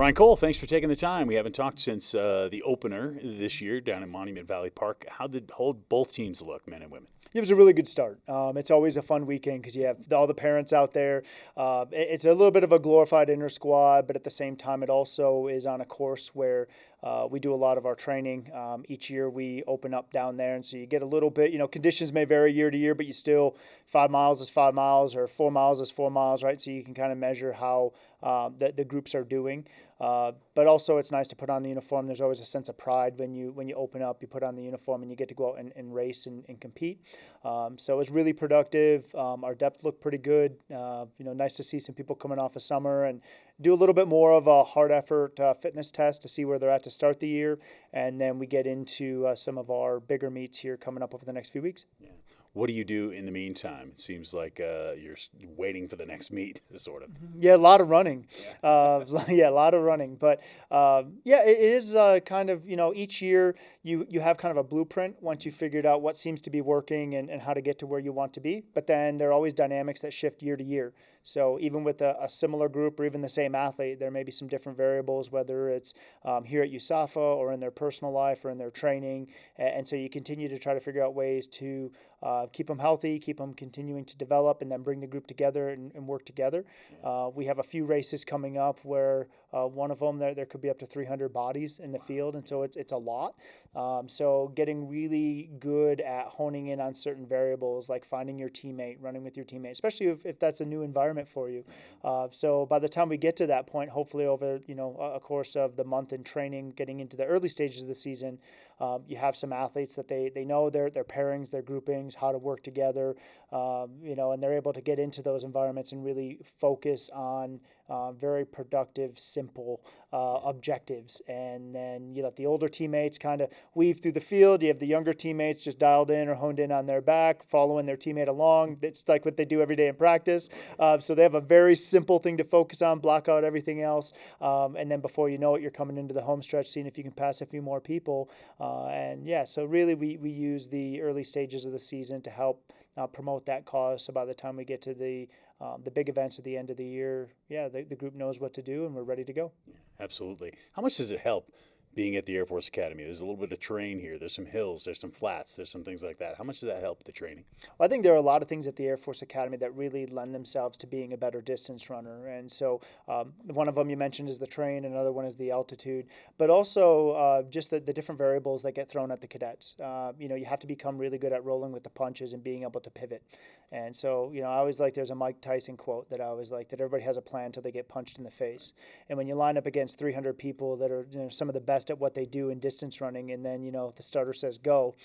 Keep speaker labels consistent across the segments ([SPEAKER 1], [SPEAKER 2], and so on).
[SPEAKER 1] Ryan Cole, thanks for taking the time. We haven't talked since the opener this year down in Monument Valley Park. How did both teams look, men and women?
[SPEAKER 2] It was a really good start. It's always a fun weekend because you have all the parents out there. It's a little bit of a glorified inter squad, but at the same time, it also is on a course where we do a lot of our training. Each year we open up down there, and so you get a little bit, conditions may vary year to year, but you still 5 miles is 5 miles or 4 miles is 4 miles, right? So you can kind of measure how the groups are doing. But also it's nice to put on the uniform. There's always a sense of pride when you open up, you put on the uniform and you get to go out and race and compete. So it was really productive. Our depth looked pretty good. Nice to see some people coming off of summer and do a little bit more of a hard effort fitness test to see where they're at to start the year. And then we get into some of our bigger meets here coming up over the next few weeks.
[SPEAKER 1] Yeah. What do you do in the meantime? It seems like you're waiting for the next meet, sort of.
[SPEAKER 2] Yeah, a lot of running.
[SPEAKER 1] Yeah.
[SPEAKER 2] Yeah, a lot of running. But it is kind of, each year you have kind of a blueprint once you figured out what seems to be working and how to get to where you want to be. But then there are always dynamics that shift year to year. So even with a similar group or even the same athlete, there may be some different variables, whether it's here at USAFA or in their personal life or in their training. And so you continue to try to figure out ways to keep them healthy, keep them continuing to develop, and then bring the group together and work together. We have a few races coming up where one of them, there could be up to 300 bodies in the field, and so it's a lot. So getting really good at honing in on certain variables, like finding your teammate, running with your teammate, especially if that's a new environment for you. So by the time we get to that point, hopefully over a course of the month in training, getting into the early stages of the season, you have some athletes that they know their pairings, their groupings, how to work together, and they're able to get into those environments and really focus on very productive, simple objectives. And then you let the older teammates kind of weave through the field. You have the younger teammates just dialed in or honed in on their back, following their teammate along. It's like what they do every day in practice. So they have a very simple thing to focus on, block out everything else. And then before you know it, you're coming into the home stretch, seeing if you can pass a few more people. So really we use the early stages of the season to help promote that cause. So by the time we get to the big events at the end of the year, the group knows what to do and we're ready to go.
[SPEAKER 1] Yeah, absolutely. How much does it help being at the Air Force Academy? There's a little bit of terrain here. There's some hills. There's some flats. There's some things like that. How much does that help the training?
[SPEAKER 2] Well, I think there are a lot of things at the Air Force Academy that really lend themselves to being a better distance runner. And so one of them you mentioned is the terrain. Another one is the altitude. But also just the different variables that get thrown at the cadets. You have to become really good at rolling with the punches and being able to pivot. And so, I always like, there's a Mike Tyson quote that I always like, that everybody has a plan until they get punched in the face. And when you line up against 300 people that are some of the best at what they do in distance running, and then the starter says go,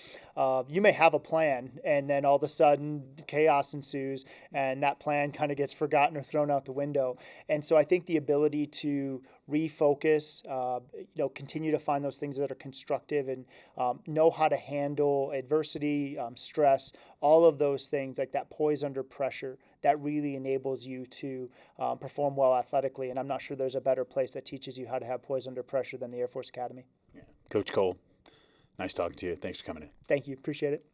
[SPEAKER 2] you may have a plan, and then all of a sudden chaos ensues and that plan kind of gets forgotten or thrown out the window. And so I think the ability to refocus, continue to find those things that are constructive and know how to handle adversity, stress, all of those things, like that poise under pressure, that really enables you to perform well athletically. And I'm not sure there's a better place that teaches you how to have poise under pressure than the Air Force Academy.
[SPEAKER 1] Yeah. Coach Cole, nice talking to you. Thanks for coming in.
[SPEAKER 2] Thank you. Appreciate it.